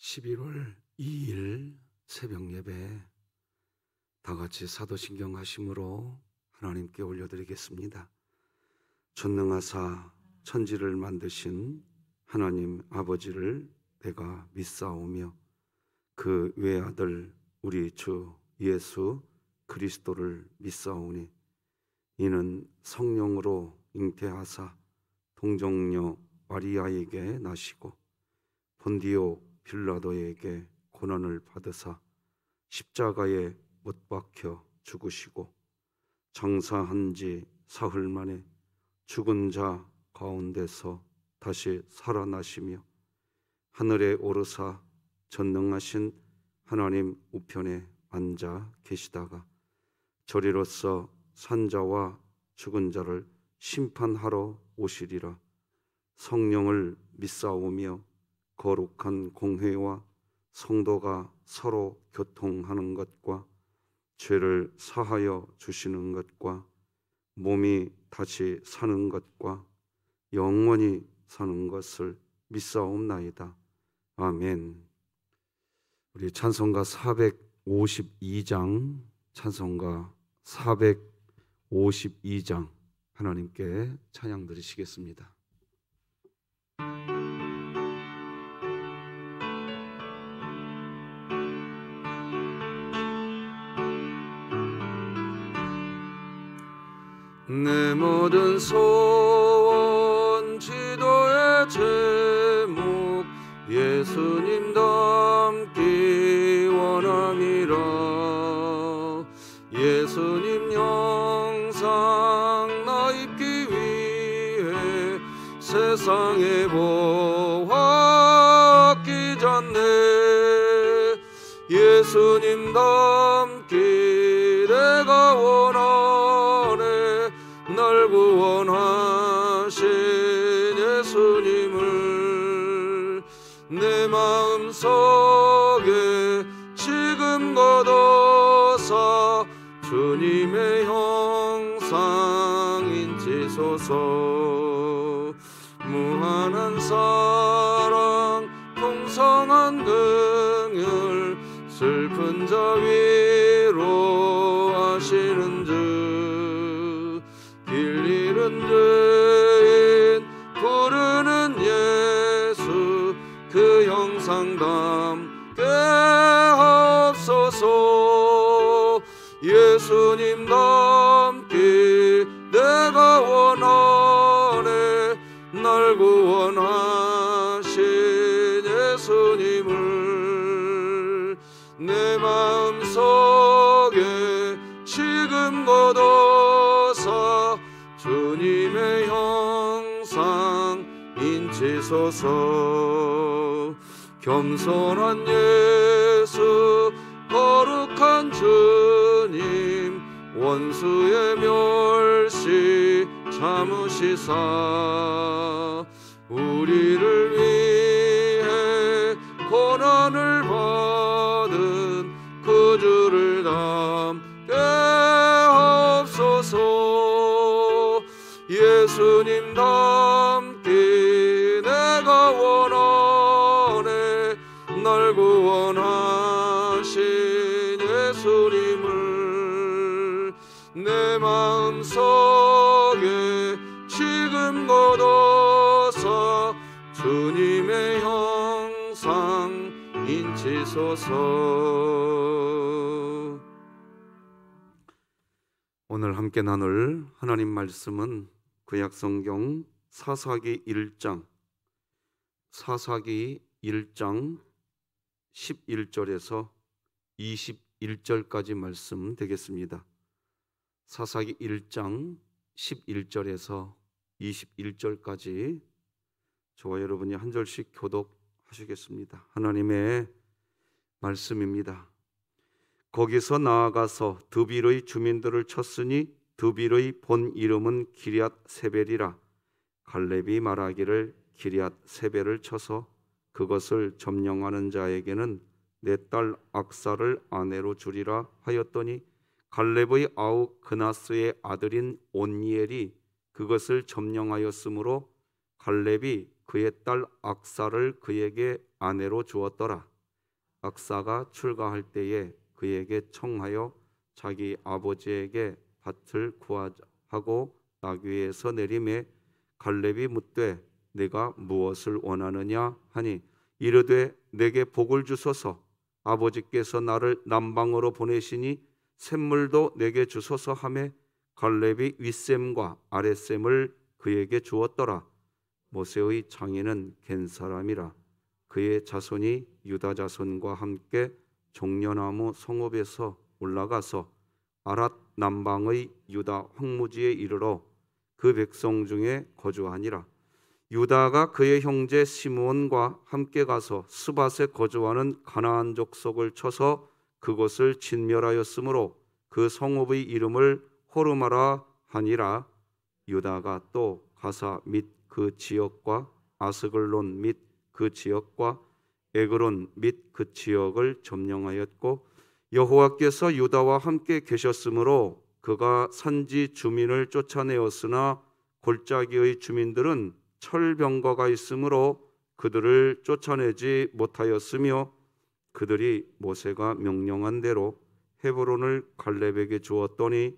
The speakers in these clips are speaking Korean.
11월 2일 새벽 예배 다같이 사도신경 하심으로 하나님께 올려드리겠습니다. 전능하사 천지를 만드신 하나님 아버지를 내가 믿사오며 그 외아들 우리 주 예수 그리스도를 믿사오니 이는 성령으로 잉태하사 동정녀 마리아에게 나시고 본디오 빌라도에게 고난을 받으사 십자가에 못 박혀 죽으시고 장사한 지 사흘 만에 죽은 자 가운데서 다시 살아나시며 하늘에 오르사 전능하신 하나님 우편에 앉아 계시다가 저리로서 산자와 죽은 자를 심판하러 오시리라. 성령을 믿사오며 거룩한 공회와 성도가 서로 교통하는 것과 죄를 사하여 주시는 것과 몸이 다시 사는 것과 영원히 사는 것을 믿사옵나이다. 아멘. 우리 찬송가 452장 찬송가 452장 하나님께 찬양 드리시겠습니다. 내 모든 소원 기도의 제목 예수님 닮기 원함이라. 예수님 형상 나 입기 위해 세상에 보았기 전에 예수님 닮기 내가 원하네. 날 구원하신 예수님을 내 마음속에 지금 걷어서 주님의 형상 인치소서. 무한한 사랑 풍성한 긍휼 슬픈 자 위로하시는 주 길 잃은 죄인 부르는 예수 그 형상 담게 하옵소서. 예수님 닮기 내가 원하네. 날 구원하신 예수님을 내 마음속에 지금 걷어서 주님의 형상 인치소서. 겸손한 예수 거룩한 주님 원수의 멸시 참으시사 우리를 위해 고난을 받은 그 주를 담게 하옵소서. 예수님 닮기 내가 원하네. 날 구원하신 예수님을 내 마음속에 지금 걷어서 주님의 형상 인치소서. 오늘 함께 나눌 하나님 말씀은 구약성경 사사기 1장 11절에서 21절까지 말씀 되겠습니다. 사사기 1장 11절에서 21절까지 저와 여러분이 한 절씩 교독하시겠습니다. 하나님의 말씀입니다. 거기서 나아가서 드빌의 주민들을 쳤으니 드빌의 본 이름은 기럇 세벨이라. 갈렙이 말하기를 기럇 세벨을 쳐서 그것을 점령하는 자에게는 내 딸 악사를 아내로 주리라 하였더니 갈렙의 아우 그나스의 아들인 온니엘이 그것을 점령하였으므로 갈렙이 그의 딸 악사를 그에게 아내로 주었더라. 악사가 출가할 때에 그에게 청하여 자기 아버지에게 밭을 구하자 하고 나귀에서 내림에 갈렙이 묻되 내가 무엇을 원하느냐 하니 이르되 내게 복을 주소서 아버지께서 나를 남방으로 보내시니 샘물도 내게 주소서 하매 갈렙이 윗샘과 아랫샘을 그에게 주었더라. 모세의 장인은 겐 사람이라. 그의 자손이 유다 자손과 함께 종려나무 성읍에서 올라가서 아랏 남방의 유다 황무지에 이르러 그 백성 중에 거주하니라. 유다가 그의 형제 시므온과 함께 가서 스밧에 거주하는 가나안 족속을 쳐서 그곳을 진멸하였으므로 그 성읍의 이름을 호르마라 하니라. 유다가 또 가사 및 그 지역과 아스글론 및 그 지역과 에그론 및 그 지역을 점령하였고 여호와께서 유다와 함께 계셨으므로 그가 산지 주민을 쫓아내었으나 골짜기의 주민들은 철병거가 있으므로 그들을 쫓아내지 못하였으며 그들이 모세가 명령한 대로 헤브론을 갈렙에게 주었더니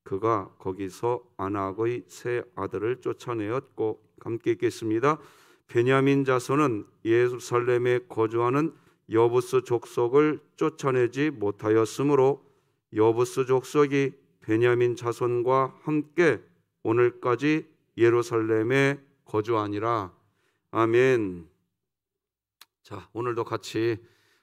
그가 거기서 아낙의 세 아들을 쫓아내었고 함께 읽겠습니다. 베냐민 자손은 예루살렘에 거주하는 여부스 족속을 쫓아내지 못하였으므로 여부스 족속이 베냐민 자손과 함께 오늘까지 예루살렘에 거주하니라. 아멘. 자, 오늘도 같이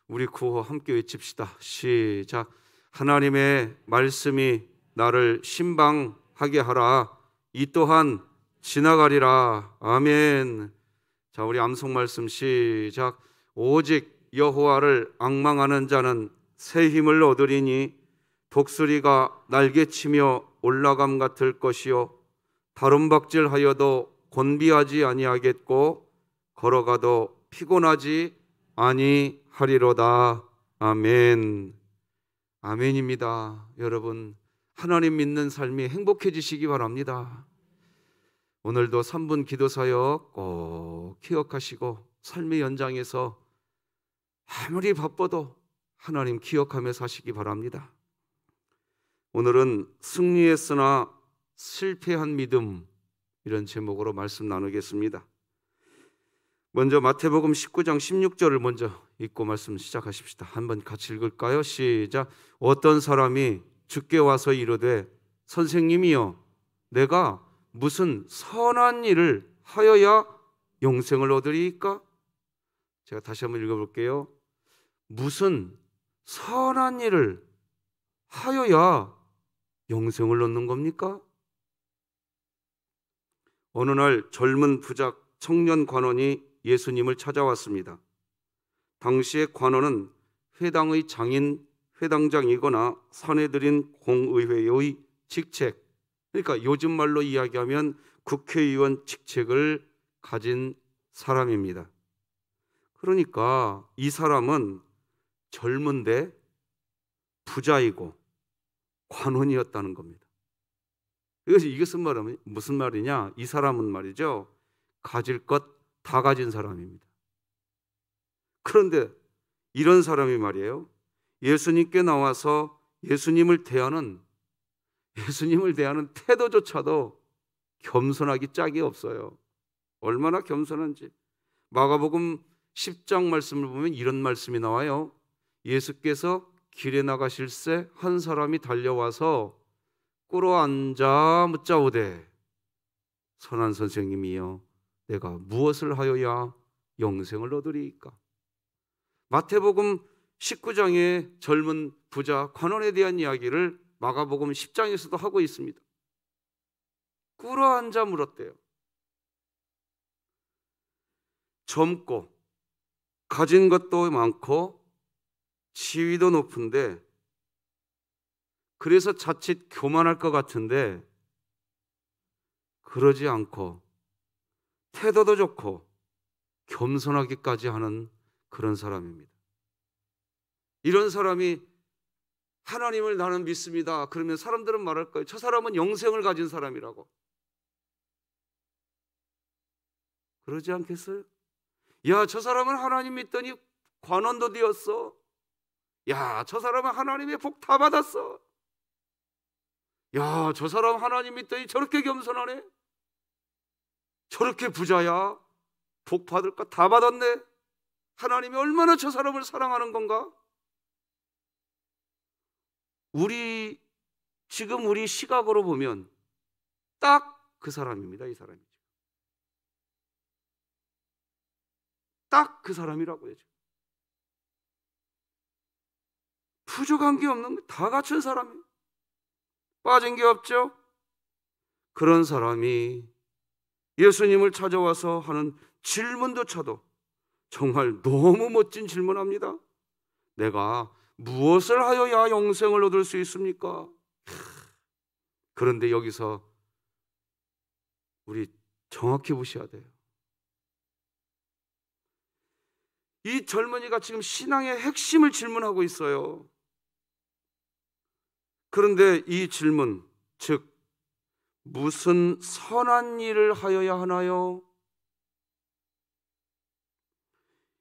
우리 구호 함께 외칩시다. 시작. 하나님의 말씀이 나를 신방하게 하라. 이 또한 지나가리라. 아멘. 자, 우리 암송 말씀 시작. 오직 여호와를 앙망하는 자는 새 힘을 얻으리니 독수리가 날개치며 올라감 같을 것이요 다름박질하여도 곤비하지 아니하겠고 걸어가도 피곤하지 아니하리로다. 아멘. 아멘입니다. 여러분, 하나님 믿는 삶이 행복해지시기 바랍니다. 오늘도 3분 기도사역 꼭 기억하시고 삶의 연장에서 아무리 바빠도 하나님 기억하며 사시기 바랍니다. 오늘은 승리했으나 실패한 믿음, 이런 제목으로 말씀 나누겠습니다. 먼저 마태복음 19장 16절을 먼저 읽고 말씀 시작하십시다. 한번 같이 읽을까요? 시작. 어떤 사람이 주께 와서 이르되 선생님이여 내가 무슨 선한 일을 하여야 영생을 얻으리이까? 제가 다시 한번 읽어볼게요. 무슨 선한 일을 하여야 영생을 얻는 겁니까? 어느 날 젊은 부자 청년 관원이 예수님을 찾아왔습니다. 당시의 관원은 회당의 장인, 회당장이거나 사내들인 공의회의 직책, 그러니까 요즘 말로 이야기하면 국회의원 직책을 가진 사람입니다. 그러니까 이 사람은 젊은데 부자이고 관원이었다는 겁니다. 이것은 말하면 무슨 말이냐? 이 사람은 말이죠, 가질 것 다 가진 사람입니다. 그런데 이런 사람이 말이에요, 예수님께 나와서 예수님을 대하는 태도조차도 겸손하기 짝이 없어요. 얼마나 겸손한지. 마가복음 10장 말씀을 보면 이런 말씀이 나와요. 예수께서 길에 나가실새 한 사람이 달려와서 꿇어 앉아 묻자오되 선한 선생님이여 내가 무엇을 하여야 영생을 얻으리이까? 마태복음 19장의 젊은 부자 관원에 대한 이야기를 마가복음 10장에서도 하고 있습니다. 꿇어 앉아 물었대요. 젊고 가진 것도 많고 지위도 높은데, 그래서 자칫 교만할 것 같은데 그러지 않고 태도도 좋고 겸손하기까지 하는 그런 사람입니다. 이런 사람이 하나님을 나는 믿습니다. 그러면 사람들은 말할 거예요. 저 사람은 영생을 가진 사람이라고. 그러지 않겠어요? 야, 저 사람은 하나님 믿더니 관원도 되었어. 야, 저 사람은 하나님의 복 다 받았어. 야, 저 사람 하나님 믿더니 저렇게 겸손하네. 저렇게 부자야. 복 받을 거 다 받았네. 하나님이 얼마나 저 사람을 사랑하는 건가? 지금 우리 시각으로 보면 딱 그 사람입니다. 이 사람이죠. 딱 그 사람이라고요. 부족한 게 없는, 다 갖춘 사람이에요. 빠진 게 없죠. 그런 사람이 예수님을 찾아와서 하는 질문조차도 정말 너무 멋진 질문합니다. 내가 무엇을 하여야 영생을 얻을 수 있습니까? 그런데 여기서 우리 정확히 보셔야 돼요. 이 젊은이가 지금 신앙의 핵심을 질문하고 있어요. 그런데 이 질문, 즉 무슨 선한 일을 하여야 하나요?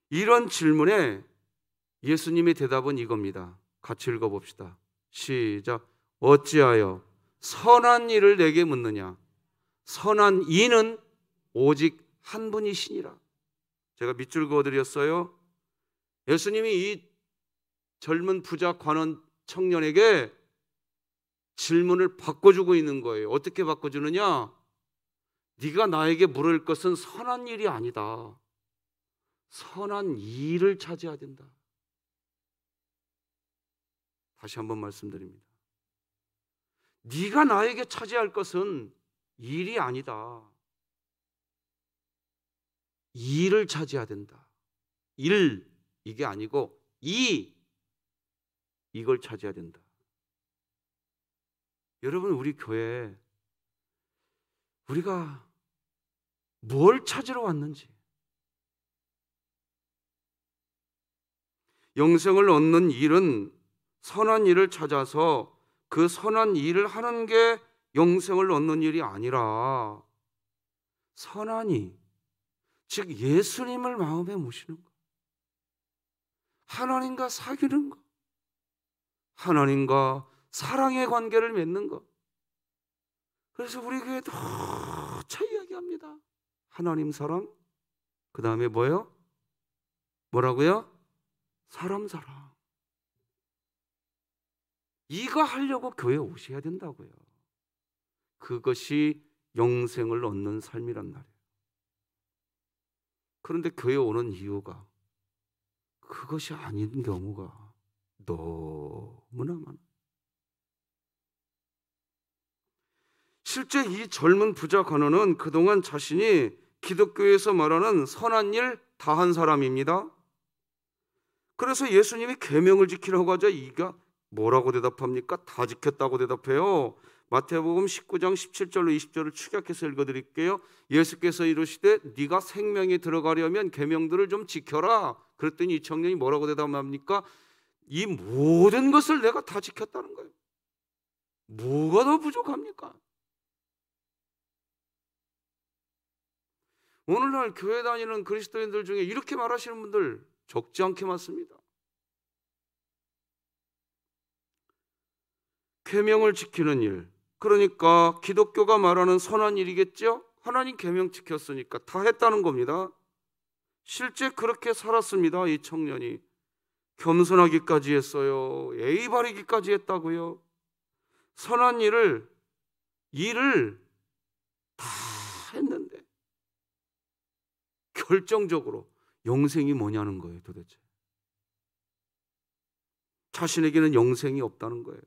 이런 질문에 예수님의 대답은 이겁니다. 같이 읽어봅시다. 시작. 어찌하여 선한 일을 내게 묻느냐? 선한 이는 오직 한 분이시니라. 제가 밑줄 그어드렸어요. 예수님이 이 젊은 부자 관원 청년에게 질문을 바꿔주고 있는 거예요. 어떻게 바꿔주느냐? 네가 나에게 물을 것은 선한 일이 아니다. 선한 일을 찾아야 된다. 다시 한번 말씀드립니다. 네가 나에게 차지할 것은 일이 아니다. 일을 차지해야 된다. 일, 이게 아니고 이걸 차지해야 된다. 여러분, 우리 교회에 우리가 뭘 찾으러 왔는지, 영생을 얻는 일은 선한 일을 찾아서 그 선한 일을 하는 게 영생을 얻는 일이 아니라 선한 이, 즉 예수님을 마음에 모시는 것, 하나님과 사귀는 것, 하나님과 사랑의 관계를 맺는 것. 그래서 우리 교회 차 이야기합니다. 하나님 사랑, 그 다음에 뭐예요? 뭐라고요? 사람 사랑. 이거 하려고 교회에 오셔야 된다고요. 그것이 영생을 얻는 삶이란 말이에요. 그런데 교회에 오는 이유가 그것이 아닌 경우가 너무나 많아요. 실제 이 젊은 부자 관원은 그동안 자신이 기독교에서 말하는 선한 일 다 한 사람입니다. 그래서 예수님이 계명을 지키라고 하자 이가 뭐라고 대답합니까? 다 지켰다고 대답해요. 마태복음 19장 17절로 20절을 축약해서 읽어드릴게요. 예수께서 이르시되 네가 생명에 들어가려면 계명들을 좀 지켜라. 그랬더니 이 청년이 뭐라고 대답합니까? 이 모든 것을 내가 다 지켰다는 거예요. 뭐가 더 부족합니까? 오늘날 교회 다니는 그리스도인들 중에 이렇게 말하시는 분들 적지 않게 많습니다. 계명을 지키는 일, 그러니까 기독교가 말하는 선한 일이겠죠? 하나님 계명 지켰으니까 다 했다는 겁니다. 실제 그렇게 살았습니다. 이 청년이 겸손하기까지 했어요. 예의 바르기까지 했다고요. 선한 일을 다 했는데 결정적으로 영생이 뭐냐는 거예요. 도대체 자신에게는 영생이 없다는 거예요.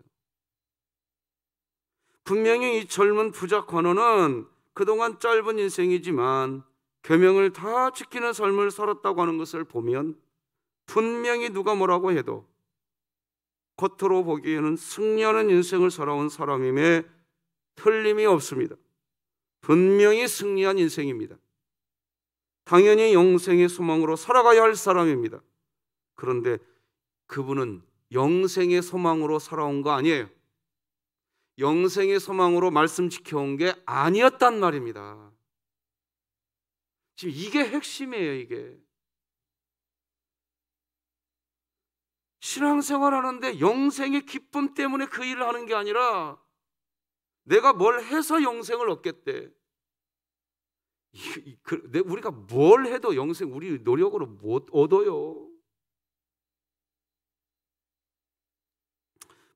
분명히 이 젊은 부자 관원은 그동안 짧은 인생이지만 계명을 다 지키는 삶을 살았다고 하는 것을 보면 분명히 누가 뭐라고 해도 겉으로 보기에는 승리하는 인생을 살아온 사람임에 틀림이 없습니다. 분명히 승리한 인생입니다. 당연히 영생의 소망으로 살아가야 할 사람입니다. 그런데 그분은 영생의 소망으로 살아온 거 아니에요. 영생의 소망으로 말씀 지켜온 게 아니었단 말입니다. 지금 이게 핵심이에요. 이게 신앙생활 하는데 영생의 기쁨 때문에 그 일을 하는 게 아니라 내가 뭘 해서 영생을 얻겠대. 우리가 뭘 해도 영생 우리 노력으로 못 얻어요.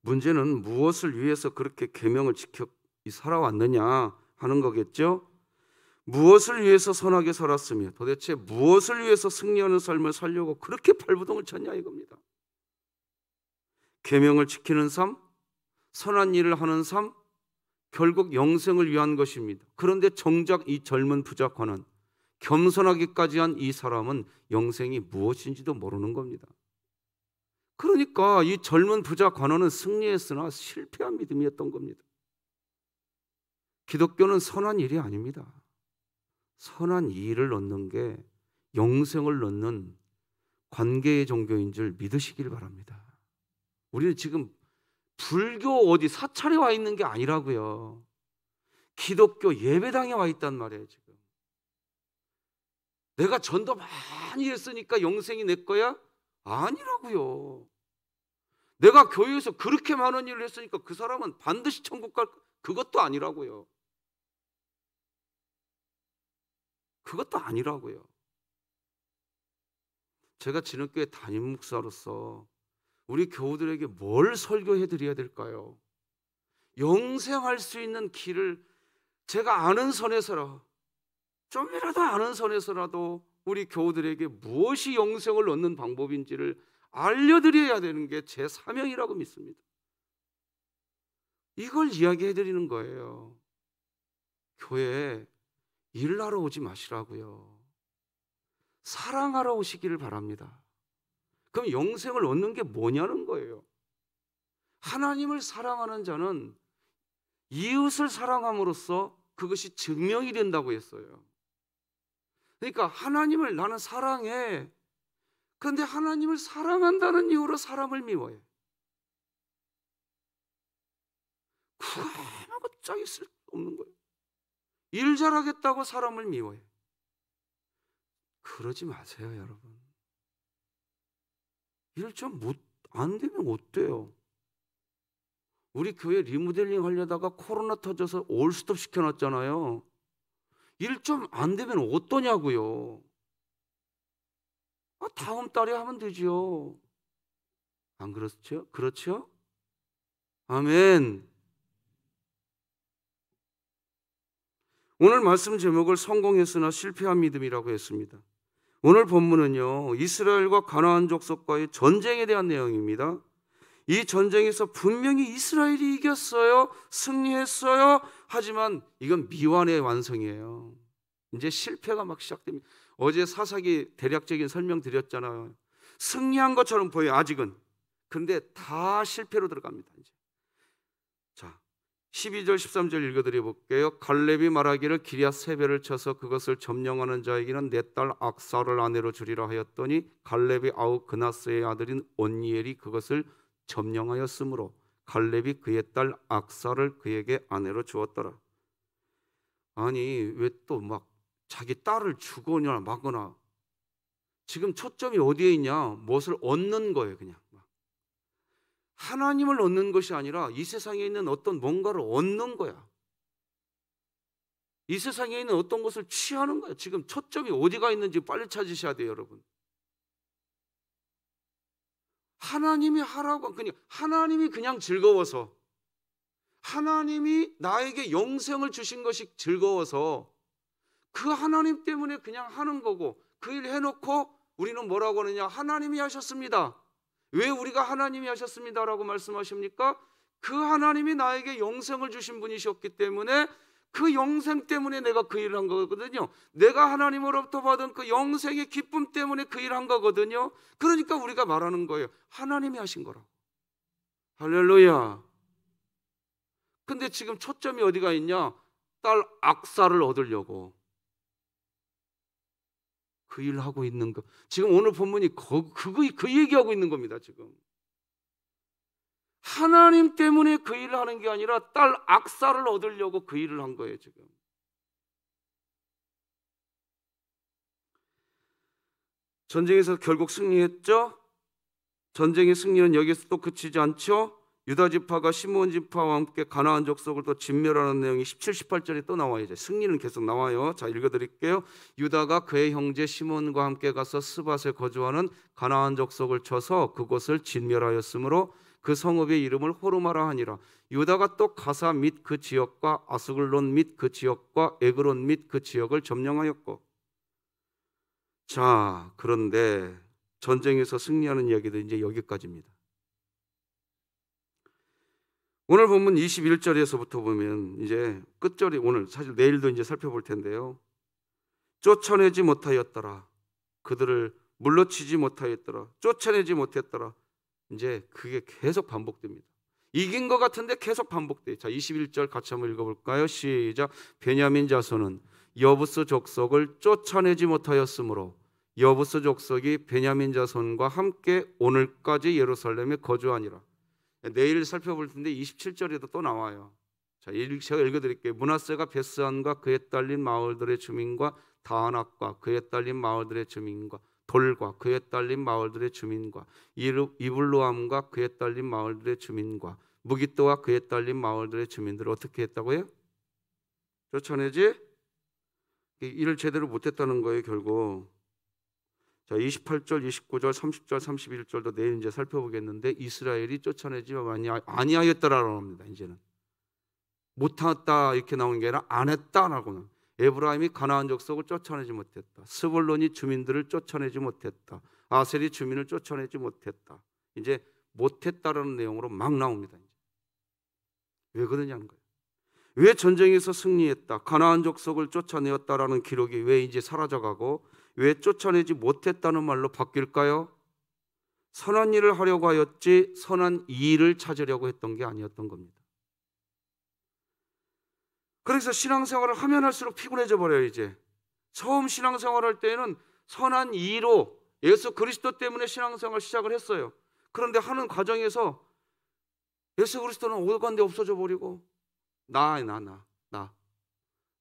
문제는 무엇을 위해서 그렇게 계명을 지켜 살아왔느냐 하는 거겠죠. 무엇을 위해서 선하게 살았으며 도대체 무엇을 위해서 승리하는 삶을 살려고 그렇게 발부동을 쳤냐 이겁니다. 계명을 지키는 삶, 선한 일을 하는 삶, 결국 영생을 위한 것입니다. 그런데 정작 이 젊은 부자 관원, 겸손하기까지 한 이 사람은 영생이 무엇인지도 모르는 겁니다. 그러니까 이 젊은 부자 관원은 승리했으나 실패한 믿음이었던 겁니다. 기독교는 선한 일이 아닙니다. 선한 일을 얻는 게 영생을 얻는 관계의 종교인 줄 믿으시길 바랍니다. 우리는 지금 불교 어디 사찰에 와 있는 게 아니라고요. 기독교 예배당에 와 있단 말이에요. 지금 내가 전도 많이 했으니까 영생이 내 거야? 아니라고요. 내가 교회에서 그렇게 많은 일을 했으니까 그 사람은 반드시 천국 갈 그것도 아니라고요. 그것도 아니라고요. 제가 진흥교회 담임 목사로서 우리 교우들에게 뭘 설교해 드려야 될까요? 영생할 수 있는 길을 제가 아는 선에서라, 좀이라도 아는 선에서라도 우리 교우들에게 무엇이 영생을 얻는 방법인지를 알려드려야 되는 게 제 사명이라고 믿습니다. 이걸 이야기해 드리는 거예요. 교회에 일하러 오지 마시라고요. 사랑하러 오시기를 바랍니다. 그럼 영생을 얻는 게 뭐냐는 거예요. 하나님을 사랑하는 자는 이웃을 사랑함으로써 그것이 증명이 된다고 했어요. 그러니까 하나님을 나는 사랑해. 그런데 하나님을 사랑한다는 이유로 사람을 미워해. 그거 아무것도 쓸데없는 거예요. 일 잘하겠다고 사람을 미워해. 그러지 마세요, 여러분. 일 좀 안 되면 어때요? 우리 교회 리모델링 하려다가 코로나 터져서 올스톱 시켜놨잖아요. 일 좀 안 되면 어떠냐고요. 다음 달에 하면 되죠. 안 그렇죠? 그렇죠? 아멘. 오늘 말씀 제목을 성공했으나 실패한 믿음이라고 했습니다. 오늘 본문은요, 이스라엘과 가나안 족속과의 전쟁에 대한 내용입니다. 이 전쟁에서 분명히 이스라엘이 이겼어요. 승리했어요. 하지만 이건 미완의 완성이에요. 이제 실패가 막 시작됩니다. 어제 사사기 대략적인 설명 드렸잖아요. 승리한 것처럼 보여요, 아직은. 그런데 다 실패로 들어갑니다. 이제. 자, 12절 13절 읽어드려 볼게요. 갈렙이 말하기를 기럇 세벨을 쳐서 그것을 점령하는 자에게는 내 딸 악사를 아내로 주리라 하였더니 갈렙이 아우 그나스의 아들인 온니엘이 그것을 점령하였으므로 갈렙이 그의 딸 악사를 그에게 아내로 주었더라. 아니 왜 또 막 자기 딸을 주거나 마거나. 지금 초점이 어디에 있냐? 무엇을 얻는 거예요. 그냥 하나님을 얻는 것이 아니라 이 세상에 있는 어떤 뭔가를 얻는 거야. 이 세상에 있는 어떤 것을 취하는 거야. 지금 초점이 어디가 있는지 빨리 찾으셔야 돼요, 여러분. 하나님이 하라고, 그냥 하나님이 그냥 즐거워서, 하나님이 나에게 영생을 주신 것이 즐거워서 그 하나님 때문에 그냥 하는 거고, 그 일 해놓고 우리는 뭐라고 하느냐? 하나님이 하셨습니다. 왜 우리가 하나님이 하셨습니다라고 말씀하십니까? 그 하나님이 나에게 영생을 주신 분이셨기 때문에 그 영생 때문에 내가 그 일을 한 거거든요. 내가 하나님으로부터 받은 그 영생의 기쁨 때문에 그 일을 한 거거든요. 그러니까 우리가 말하는 거예요. 하나님이 하신 거라고. 할렐루야. 근데 지금 초점이 어디가 있냐? 딸 악사를 얻으려고 그 일을 하고 있는 거. 지금 오늘 본문이 그 얘기하고 있는 겁니다. 지금 하나님 때문에 그 일을 하는 게 아니라 딸 악사를 얻으려고 그 일을 한 거예요. 지금 전쟁에서 결국 승리했죠. 전쟁의 승리는 여기서 또 그치지 않죠. 유다 지파가 시므온 지파와 함께 가나안 족속을 또 진멸하는 내용이 17, 18절에 또 나와요. 이제 승리는 계속 나와요. 자, 읽어드릴게요. 유다가 그의 형제 시므온과 함께 가서 스밧에 거주하는 가나안 족속을 쳐서 그곳을 진멸하였으므로 그 성읍의 이름을 호르마라 하니라. 유다가 또 가사 및 그 지역과 아스글론 및 그 지역과 에그론 및 그 지역을 점령하였고. 자, 그런데 전쟁에서 승리하는 이야기도 이제 여기까지입니다. 오늘 본문 21절에서부터 보면 이제 끝절이, 오늘 사실 내일도 이제 살펴볼 텐데요. 쫓아내지 못하였더라. 그들을 물러치지 못하였더라. 쫓아내지 못했더라. 이제 그게 계속 반복됩니다. 이긴 것 같은데 계속 반복돼요. 자, 21절 같이 한번 읽어볼까요? 시작. 베냐민 자손은 여부스 족속을 쫓아내지 못하였으므로 여부스 족속이 베냐민 자손과 함께 오늘까지 예루살렘에 거주하니라. 내일 살펴볼 텐데 27절에도 또 나와요. 자, 제가 읽어드릴게요. 므낫세가 베스안과 그에 딸린 마을들의 주민과 다안악과 그에 딸린 마을들의 주민과 돌과 그에 딸린 마을들의 주민과 이블로암과 그에 딸린 마을들의 주민과 무기또와 그에 딸린 마을들의 주민들을 어떻게 했다고요? 쫓아내지? 일을 제대로 못했다는 거예요, 결국. 자, 28절, 29절, 30절, 31절도 내일 이제 살펴보겠는데 이스라엘이 쫓아내지 아니하였다라고 합니다. 이제는 못했다 이렇게 나오는 게 아니라 안 했다라고는. 에브라임이 가나안 족속을 쫓아내지 못했다. 스볼론이 주민들을 쫓아내지 못했다. 아셀이 주민을 쫓아내지 못했다. 이제 못했다라는 내용으로 막 나옵니다. 이제. 왜 그러냐는 거예요. 왜 전쟁에서 승리했다, 가나안 족속을 쫓아내었다라는 기록이 왜 이제 사라져가고 왜 쫓아내지 못했다는 말로 바뀔까요? 선한 일을 하려고 하였지 선한 이익을 찾으려고 했던 게 아니었던 겁니다. 그래서 신앙생활을 하면 할수록 피곤해져 버려요. 이제 처음 신앙생활할 때에는 선한 이로 예수 그리스도 때문에 신앙생활 시작을 했어요. 그런데 하는 과정에서 예수 그리스도는 오간데 없어져 버리고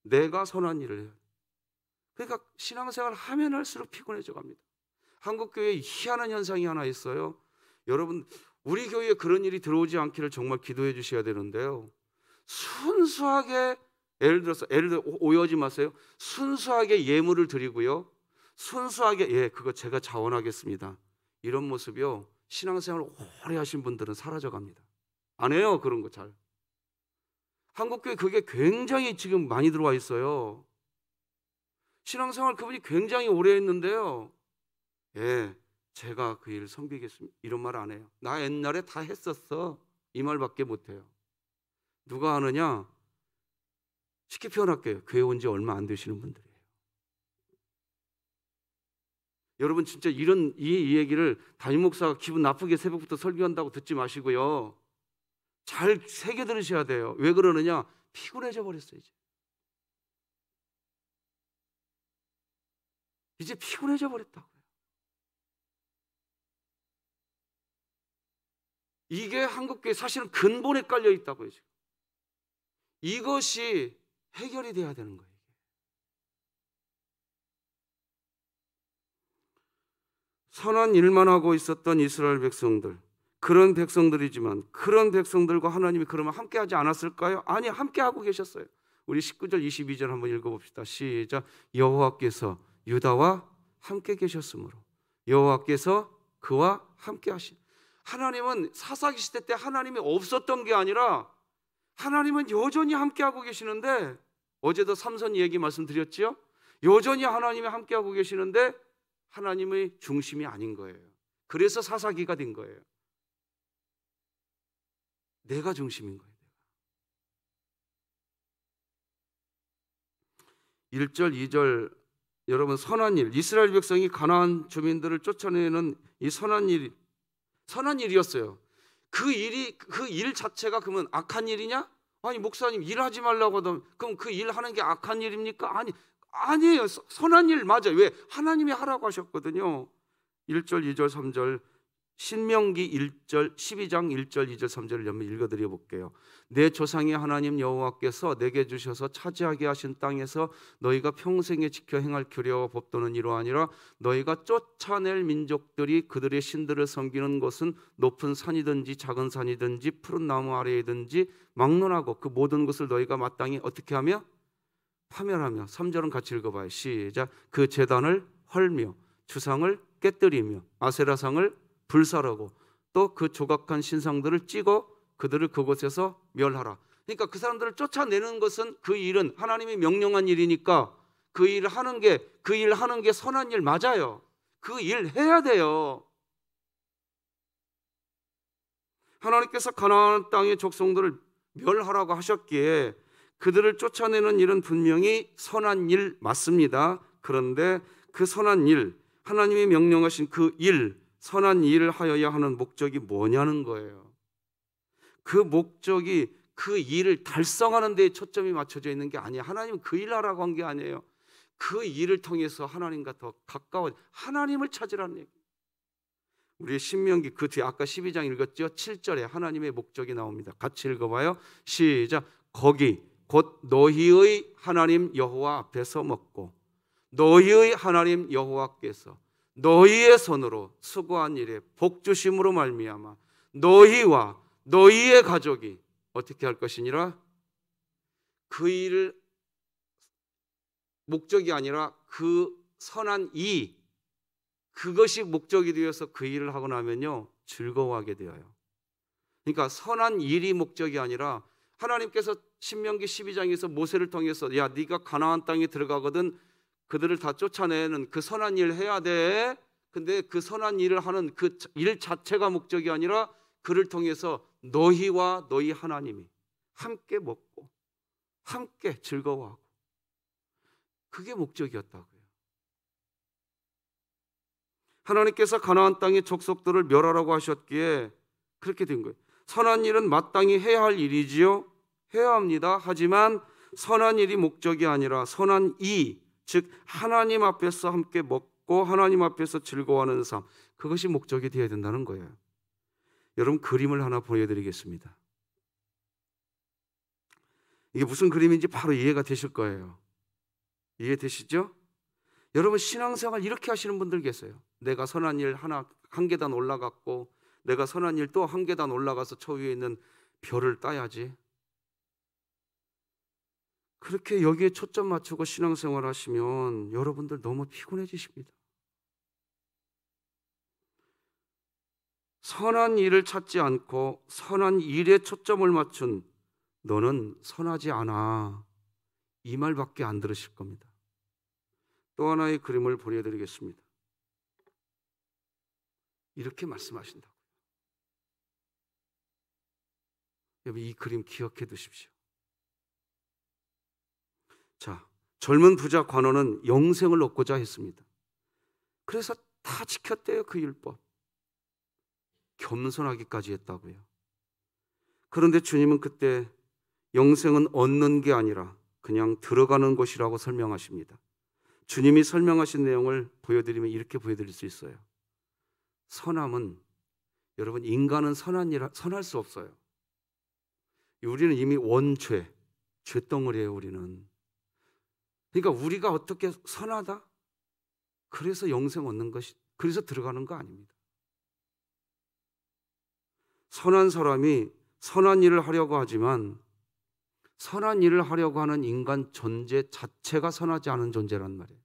내가 선한 일을 해요. 그러니까 신앙생활을 하면 할수록 피곤해져 갑니다. 한국교회에 희한한 현상이 하나 있어요. 여러분, 우리 교회에 그런 일이 들어오지 않기를 정말 기도해 주셔야 되는데요. 순수하게 예를 들어 오해하지 마세요. 순수하게 예물을 드리고요. 순수하게 그거 제가 자원하겠습니다. 이런 모습이요. 신앙생활 오래 하신 분들은 사라져 갑니다. 안 해요, 그런 거 잘. 한국교회 그게 굉장히 지금 많이 들어와 있어요. 신앙생활 그분이 굉장히 오래 했는데요. 제가 그 일을 섬기겠습니다. 이런 말 안 해요. 나 옛날에 다 했었어. 이 말밖에 못 해요. 누가 하느냐? 쉽게 표현할게요. 교회 온 지 얼마 안 되시는 분들이에요. 여러분 진짜 이 얘기를 담임 목사가 기분 나쁘게 새벽부터 설교한다고 듣지 마시고요. 잘 새겨 들으셔야 돼요. 왜 그러느냐? 피곤해져 버렸어요. 이제 피곤해져 버렸다고요. 이게 한국교회 사실은 근본에 깔려 있다고요. 지금. 이것이 해결이 돼야 되는 거예요. 선한 일만 하고 있었던 이스라엘 백성들, 그런 백성들이지만 그런 백성들과 하나님이 그러면 함께하지 않았을까요? 아니, 함께하고 계셨어요. 우리 19절 22절 한번 읽어봅시다. 시작. 여호와께서 유다와 함께 계셨으므로 여호와께서 그와 함께 하신. 하나님은 사사기 시대 때 하나님이 없었던 게 아니라 하나님은 여전히 함께하고 계시는데, 어제도 삼선 얘기 말씀드렸지요. 여전히 하나님이 함께하고 계시는데 하나님의 중심이 아닌 거예요. 그래서 사사기가 된 거예요. 내가 중심인 거예요. 1절 2절 여러분, 선한 일, 이스라엘 백성이 가나안 주민들을 쫓아내는 이 선한 일이었어요. 그 일 자체가 그러면 악한 일이냐? 아니, 목사님 일하지 말라고 하던, 그럼 그 일 하는 게 악한 일입니까? 아니에요. 선한 일 맞아요. 왜? 하나님이 하라고 하셨거든요. 1절 2절 3절 신명기 1절 12장 1절 2절 3절을 한번 읽어드려 볼게요. 내 조상의 하나님 여호와께서 내게 주셔서 차지하게 하신 땅에서 너희가 평생에 지켜 행할 규례와 법도는 이러하니라. 너희가 쫓아낼 민족들이 그들의 신들을 섬기는 곳은 높은 산이든지 작은 산이든지 푸른 나무 아래이든지 막론하고 그 모든 것을 너희가 마땅히 어떻게 하며 파멸하며. 3절은 같이 읽어봐요. 시작. 그 제단을 헐며 주상을 깨뜨리며 아세라상을 불살하고 또 그 조각한 신상들을 찍어 그들을 그곳에서 멸하라. 그러니까 그 사람들을 쫓아내는 것은 그 일은 하나님이 명령한 일이니까 그 일을 하는 게 선한 일 맞아요. 그 일 해야 돼요. 하나님께서 가나안 땅의 족속들을 멸하라고 하셨기에 그들을 쫓아내는 일은 분명히 선한 일 맞습니다. 그런데 그 선한 일, 하나님이 명령하신 그 일, 선한 일을 하여야 하는 목적이 뭐냐는 거예요. 그 목적이 그 일을 달성하는 데에 초점이 맞춰져 있는 게 아니에요. 하나님은 그 일을 하라고 한 게 아니에요. 그 일을 통해서 하나님과 더 가까워 하나님을 찾으라는 얘기예요. 우리의 신명기 그 뒤에 아까 12장 읽었죠? 7절에 하나님의 목적이 나옵니다. 같이 읽어봐요. 시작. 거기 곧 너희의 하나님 여호와 앞에서 먹고 너희의 하나님 여호와께서 너희의 손으로 수고한 일에 복 주심으로 말미암아 너희와 너희의 가족이 어떻게 할 것이니라. 그 일을 목적이 아니라 그 선한 이 그것이 목적이 되어서 그 일을 하고 나면요 즐거워하게 되어요. 그러니까 선한 일이 목적이 아니라 하나님께서 신명기 12장에서 모세를 통해서 야 네가 가나안 땅에 들어가거든 그들을 다 쫓아내는 그 선한 일 해야 돼. 근데 그 선한 일을 하는 그 일 자체가 목적이 아니라 그를 통해서 너희와 너희 하나님이 함께 먹고 함께 즐거워하고 그게 목적이었다고요. 하나님께서 가나안 땅의 족속들을 멸하라고 하셨기에 그렇게 된 거예요. 선한 일은 마땅히 해야 할 일이지요. 해야 합니다. 하지만 선한 일이 목적이 아니라 선한 이, 즉 하나님 앞에서 함께 먹고 하나님 앞에서 즐거워하는 삶, 그것이 목적이 되어야 된다는 거예요. 여러분 그림을 하나 보여드리겠습니다. 이게 무슨 그림인지 바로 이해가 되실 거예요. 이해되시죠? 여러분 신앙생활 이렇게 하시는 분들 계세요. 내가 선한 일 한 계단 올라갔고 내가 선한 일 또 한 계단 올라가서 저 위에 있는 별을 따야지. 그렇게 여기에 초점 맞추고 신앙생활 하시면 여러분들 너무 피곤해지십니다. 선한 일을 찾지 않고 선한 일에 초점을 맞춘 너는 선하지 않아. 이 말밖에 안 들으실 겁니다. 또 하나의 그림을 보여드리겠습니다. 이렇게 말씀하신다고요. 여러분 이 그림 기억해 두십시오. 자, 젊은 부자 관원은 영생을 얻고자 했습니다. 그래서 다 지켰대요. 그 율법. 겸손하기까지 했다고요. 그런데 주님은 그때 영생은 얻는 게 아니라 그냥 들어가는 것이라고 설명하십니다. 주님이 설명하신 내용을 보여드리면 이렇게 보여드릴 수 있어요. 선함은 여러분 인간은 선할 수 없어요. 우리는 이미 원죄, 죄덩어리예요. 우리는. 그러니까 우리가 어떻게 선하다? 그래서 영생 얻는 것이 그래서 들어가는 거 아닙니다. 선한 사람이 선한 일을 하려고 하지만 선한 일을 하려고 하는 인간 존재 자체가 선하지 않은 존재란 말이에요.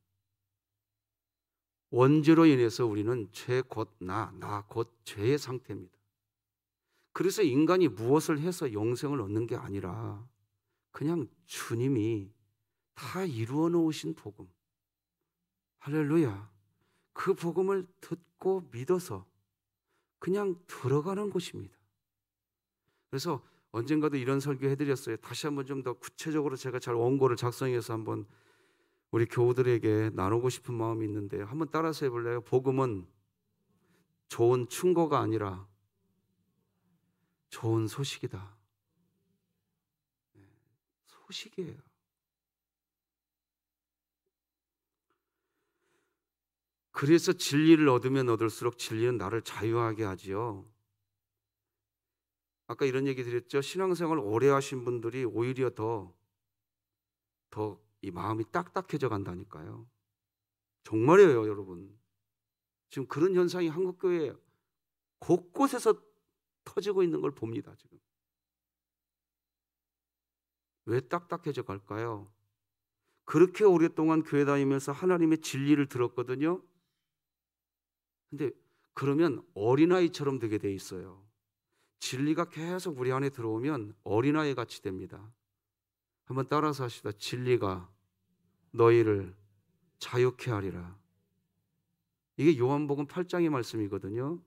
원죄로 인해서 우리는 죄 곧 나 곧 죄의 상태입니다. 그래서 인간이 무엇을 해서 영생을 얻는 게 아니라 그냥 주님이 다 이루어 놓으신 복음, 할렐루야, 그 복음을 듣고 믿어서 그냥 들어가는 것입니다. 그래서 언젠가도 이런 설교 해드렸어요. 다시 한번 좀 더 구체적으로 제가 잘 원고를 작성해서 한번 우리 교우들에게 나누고 싶은 마음이 있는데요. 한번 따라서 해볼래요? 복음은 좋은 충고가 아니라 좋은 소식이다. 소식이에요. 그래서 진리를 얻으면 얻을수록 진리는 나를 자유하게 하지요. 아까 이런 얘기 드렸죠. 신앙생활 오래 하신 분들이 오히려 더 이 마음이 딱딱해져 간다니까요. 정말이에요, 여러분. 지금 그런 현상이 한국교회에 곳곳에서 터지고 있는 걸 봅니다, 지금. 왜 딱딱해져 갈까요? 그렇게 오랫동안 교회 다니면서 하나님의 진리를 들었거든요. 근데 그러면 어린아이처럼 되게 돼 있어요. 진리가 계속 우리 안에 들어오면 어린아이 같이 됩니다. 한번 따라서 하시다. 진리가 너희를 자유케 하리라. 이게 요한복음 8장의 말씀이거든요.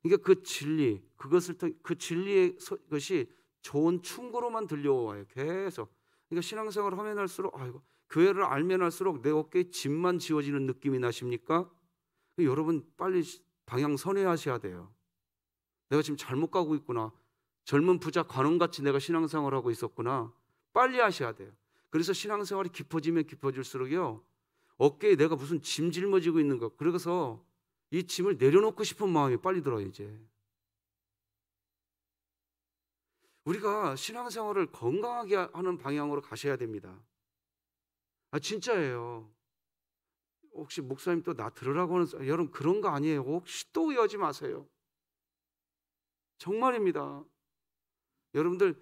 그러니까 그 진리, 그 진리의 것이 좋은 충고로만 들려와요. 계속. 그러니까 신앙생활을 하면 할수록 교회를 알면 할수록 내 어깨에 짐만 지워지는 느낌이 나십니까? 여러분 빨리 방향 선회하셔야 돼요. 내가 지금 잘못 가고 있구나. 젊은 부자 관원같이 내가 신앙생활을 하고 있었구나. 빨리 하셔야 돼요. 그래서 신앙생활이 깊어지면 깊어질수록요, 어깨에 내가 무슨 짐 짊어지고 있는 거, 그래서 이 짐을 내려놓고 싶은 마음이 빨리 들어요. 이제 우리가 신앙생활을 건강하게 하는 방향으로 가셔야 됩니다. 진짜예요. 혹시 목사님 또 나 들으라고 하는, 여러분 그런 거 아니에요. 혹시 또 이러지 마세요. 정말입니다. 여러분들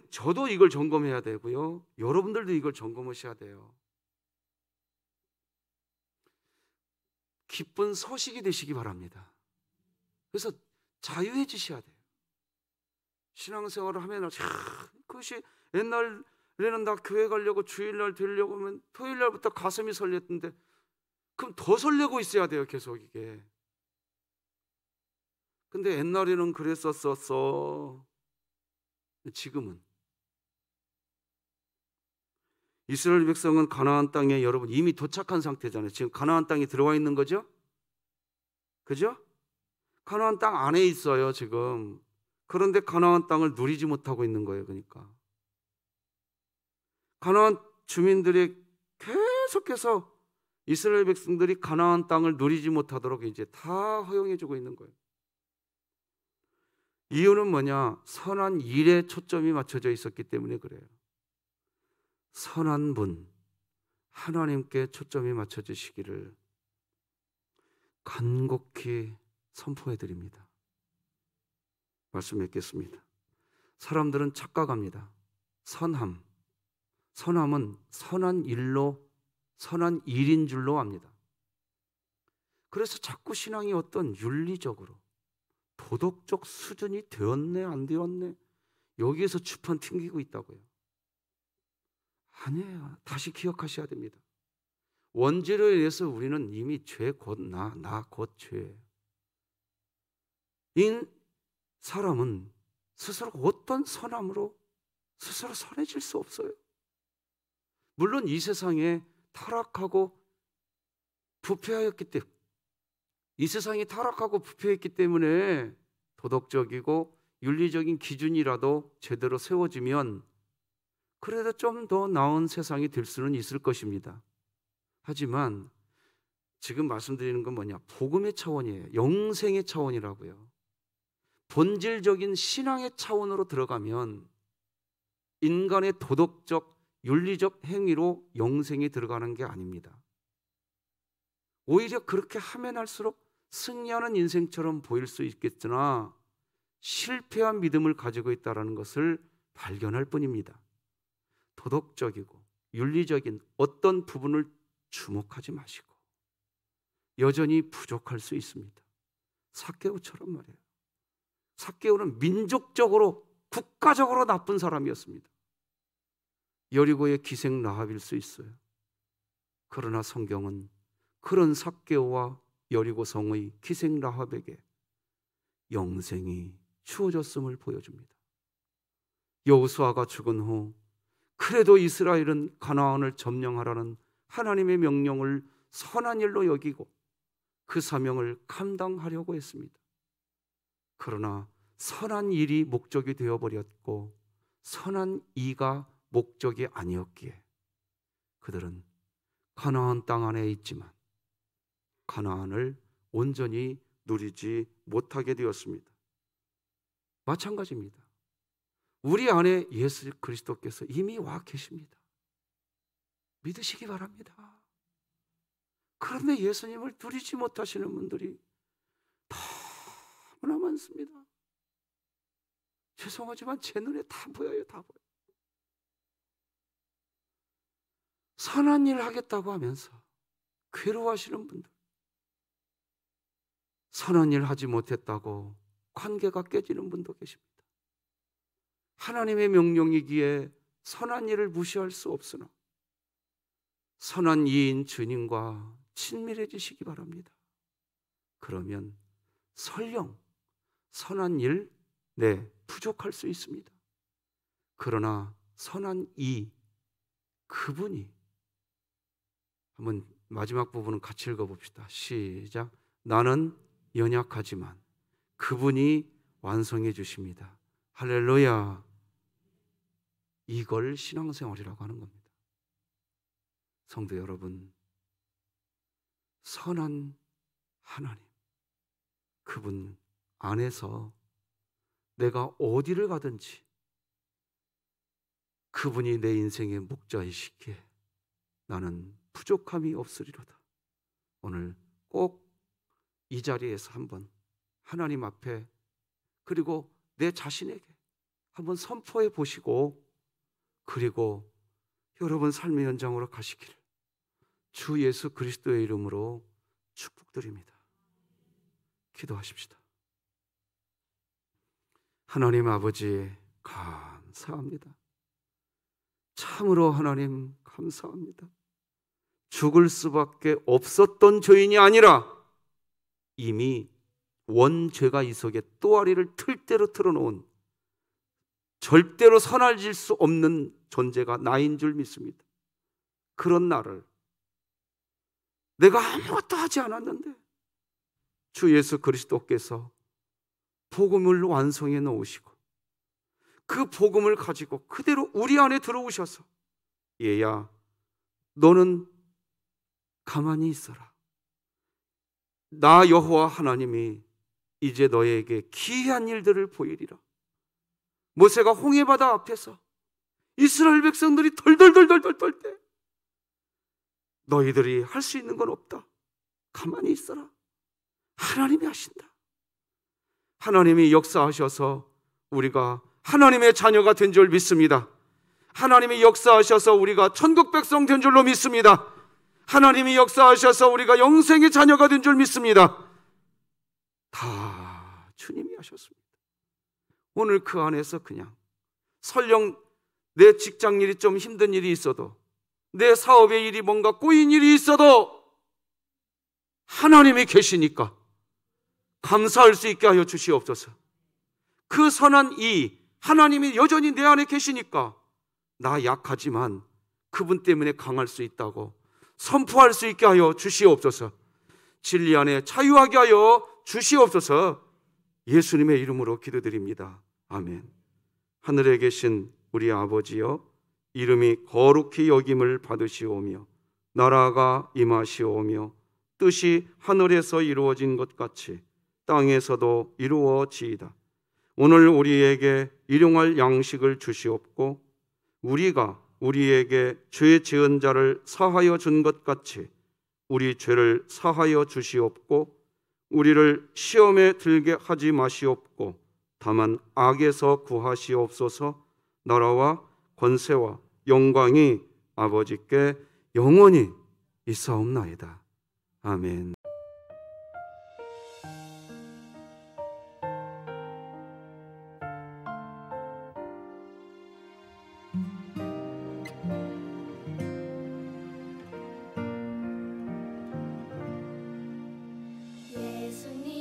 저도 이걸 점검해야 되고요. 여러분들도 이걸 점검하셔야 돼요. 기쁜 소식이 되시기 바랍니다. 그래서 자유해지셔야 돼요. 신앙생활을 하면 그것이 옛날에는 나 교회 가려고 주일날 되려고 하면 토요일날부터 가슴이 설렜던데 그럼 더 설레고 있어야 돼요. 계속 이게. 근데 옛날에는 그랬었어. 지금은 이스라엘 백성은 가나안 땅에 여러분 이미 도착한 상태잖아요. 지금 가나안 땅에 들어와 있는 거죠? 그죠? 가나안 땅 안에 있어요, 지금. 그런데 가나안 땅을 누리지 못하고 있는 거예요. 그러니까 가나안 주민들이 계속해서 이스라엘 백성들이 가나안 땅을 누리지 못하도록 이제 다 허용해 주고 있는 거예요. 이유는 뭐냐? 선한 일에 초점이 맞춰져 있었기 때문에 그래요. 선한 분, 하나님께 초점이 맞춰지시기를 간곡히 선포해 드립니다. 말씀 맺겠습니다. 사람들은 착각합니다. 선함은 선한 일인 줄로 압니다. 그래서 자꾸 신앙이 어떤 윤리적으로 도덕적 수준이 되었네 안 되었네 여기에서 주판 튕기고 있다고요. 아니에요. 다시 기억하셔야 됩니다. 원죄로 인해서 우리는 이미 죄 곧 나 곧 죄. 이 사람은 스스로 어떤 선함으로 스스로 선해질 수 없어요. 물론 이 세상에 타락하고 부패하였기 때문에 이 세상이 타락하고 부패했기 때문에 도덕적이고 윤리적인 기준이라도 제대로 세워지면 그래도 좀 더 나은 세상이 될 수는 있을 것입니다. 하지만 지금 말씀드리는 건 뭐냐? 복음의 차원이에요. 영생의 차원이라고요. 본질적인 신앙의 차원으로 들어가면 인간의 도덕적, 윤리적 행위로 영생이 들어가는 게 아닙니다. 오히려 그렇게 하면 할수록 승리하는 인생처럼 보일 수 있겠으나 실패한 믿음을 가지고 있다는 것을 발견할 뿐입니다. 도덕적이고 윤리적인 어떤 부분을 주목하지 마시고 여전히 부족할 수 있습니다. 삭개오처럼 말이에요. 삭개오는 민족적으로 국가적으로 나쁜 사람이었습니다. 여리고의 기생 라합일 수 있어요. 그러나 성경은 그런 삭개오와 여리고 성의 기생 라합에게 영생이 주어졌음을 보여줍니다. 여호수아가 죽은 후 그래도 이스라엘은 가나안을 점령하라는 하나님의 명령을 선한 일로 여기고 그 사명을 감당하려고 했습니다. 그러나 선한 일이 목적이 되어버렸고 선한 이가 목적이 아니었기에 그들은 가나안 땅 안에 있지만 가나안을 온전히 누리지 못하게 되었습니다. 마찬가지입니다. 우리 안에 예수 그리스도께서 이미 와 계십니다. 믿으시기 바랍니다. 그런데 예수님을 누리지 못하시는 분들이 너무나 많습니다. 죄송하지만 제 눈에 다 보여요. 다 보여요. 선한 일 하겠다고 하면서 괴로워하시는 분들, 선한 일 하지 못했다고 관계가 깨지는 분도 계십니다. 하나님의 명령이기에 선한 일을 무시할 수 없으나 선한 이인 주님과 친밀해지시기 바랍니다. 그러면 설령 선한 일, 부족할 수 있습니다. 그러나 선한 이, 그분이, 한번 마지막 부분은 같이 읽어봅시다. 시작. 나는 연약하지만 그분이 완성해 주십니다. 할렐루야. 이걸 신앙생활이라고 하는 겁니다. 성도 여러분, 선한 하나님, 그분 안에서 내가 어디를 가든지 그분이 내 인생의 목자이시기에 나는 부족함이 없으리로다. 오늘 꼭 이 자리에서 한번 하나님 앞에, 그리고 내 자신에게 한번 선포해 보시고, 그리고 여러분 삶의 현장으로 가시기를 주 예수 그리스도의 이름으로 축복드립니다. 기도하십시다. 하나님 아버지, 감사합니다. 참으로 하나님 감사합니다. 죽을 수밖에 없었던 죄인이 아니라 이미 원죄가 이 속에 또아리를 틀대로 틀어놓은 절대로 선할질 수 없는 존재가 나인 줄 믿습니다. 그런 나를 내가 아무것도 하지 않았는데 주 예수 그리스도께서 복음을 완성해 놓으시고 그 복음을 가지고 그대로 우리 안에 들어오셔서 얘야, 너는 가만히 있어라. 나 여호와 하나님이 이제 너에게 기이한 일들을 보이리라. 모세가 홍해바다 앞에서 이스라엘 백성들이 덜덜덜덜 떨 때 너희들이 할 수 있는 건 없다. 가만히 있어라. 하나님이 하신다. 하나님이 역사하셔서 우리가 하나님의 자녀가 된 줄 믿습니다. 하나님이 역사하셔서 우리가 천국 백성 된 줄로 믿습니다. 하나님이 역사하셔서 우리가 영생의 자녀가 된 줄 믿습니다. 다 주님이 하셨습니다. 오늘 그 안에서 그냥 설령 내 직장 일이 좀 힘든 일이 있어도, 내 사업의 일이 뭔가 꼬인 일이 있어도 하나님이 계시니까 감사할 수 있게 하여 주시옵소서. 그 선한 이 하나님이 여전히 내 안에 계시니까 나 약하지만 그분 때문에 강할 수 있다고 선포할 수 있게 하여 주시옵소서. 진리 안에 자유하게 하여 주시옵소서. 예수님의 이름으로 기도드립니다. 아멘. 하늘에 계신 우리 아버지여, 이름이 거룩히 여김을 받으시오며 나라가 임하시오며 뜻이 하늘에서 이루어진 것 같이 땅에서도 이루어지이다. 오늘 우리에게 일용할 양식을 주시옵고 우리가 우리에게 죄 지은 자를 사하여 준 것 같이 우리 죄를 사하여 주시옵고 우리를 시험에 들게 하지 마시옵고 다만 악에서 구하시옵소서. 나라와 권세와 영광이 아버지께 영원히 있사옵나이다. 아멘. 예수님